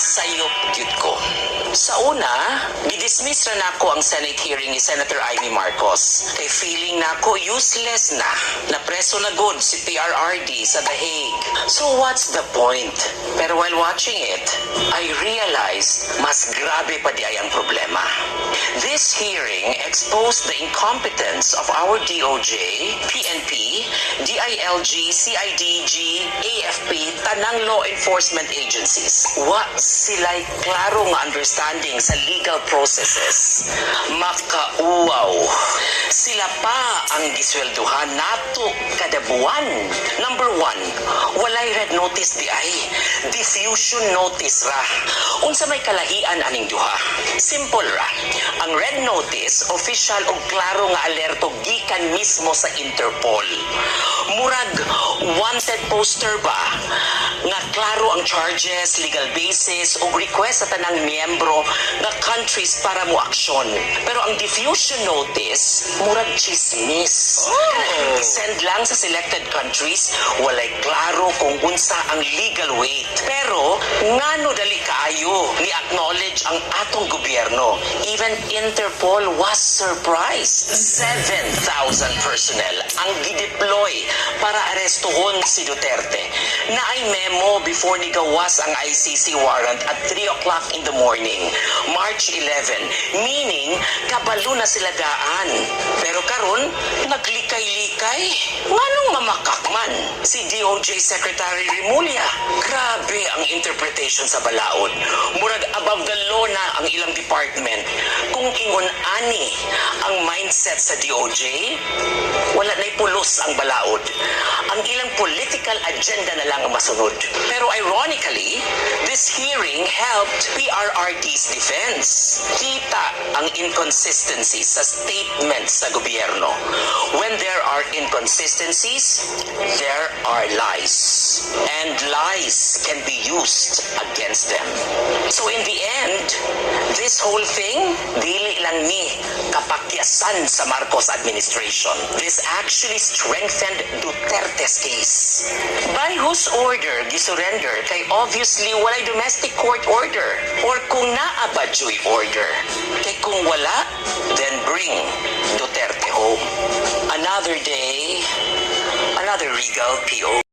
Nasayop gyud ko. Sa una, gidismiss ra nako ang Senate hearing ni Senator Amy Marcos. Kay feeling nako useless na preso na good si PRRD sa The Hague. So what's the point? Pero while watching it, I realized mas grabe pa di ay ang problema. This hearing exposed the incompetence of our DOJ, PNP, DILG, CIDG, AFP, tanang law enforcement agencies. Wa sila'y klaro nga understanding sa legal processes. Makauwaw. Sila pa ang giswelduhan nato kada buwan. Number 1, walay red notice di ay. Diffusion notice ra. Unsa may kalahian aning duha? Simple ra. Ang red notice, official o klaro nga alerto gikan mismo sa Interpol. Murag wanted poster ba? Nga klaro ang charges, legal basis o request sa tanang miyembro nga countries para mo aksyon. Pero ang diffusion notice, murag chismis. Send lang sa selected countries, walay klaro kung unsa ang legal weight. Pero ngano dali kaayo ni acknowledge ang atong gobyerno. Even Interpol was surprised. 7,000 personnel ang gideploy para arestuhon si Duterte. Naay memo before ni gawas ang ICC warrant at 3 o'clock in the morning, March 11, meaning kabalo na sila daan. Pero karon naglikay-likay. Nganong mamakakman si DOJ Secretary Remulla? Grabe ang interpretation sa balaod. Murag above the law na ang ilang department. Kung ingon ani ang mindset sa DOJ, wala na'y pulos ang balaod. Ang ilang political agenda na lang ang masunod. Pero ironically, this hearing helped PRRD's defense. Kita ang inconsistencies sa statements sa gobyerno. When there are inconsistencies, there are lies. And lies can be used against them. So in the end, this whole thing, dili lang ni kapakyasan sa Marcos administration. This actually strengthened Duterte's case. By whose order gisurrender? Kay obviously walay domestic court order. Or kung naa ba joy order? Kay kung wala, then bring Duterte home. Another day, another Regal PO.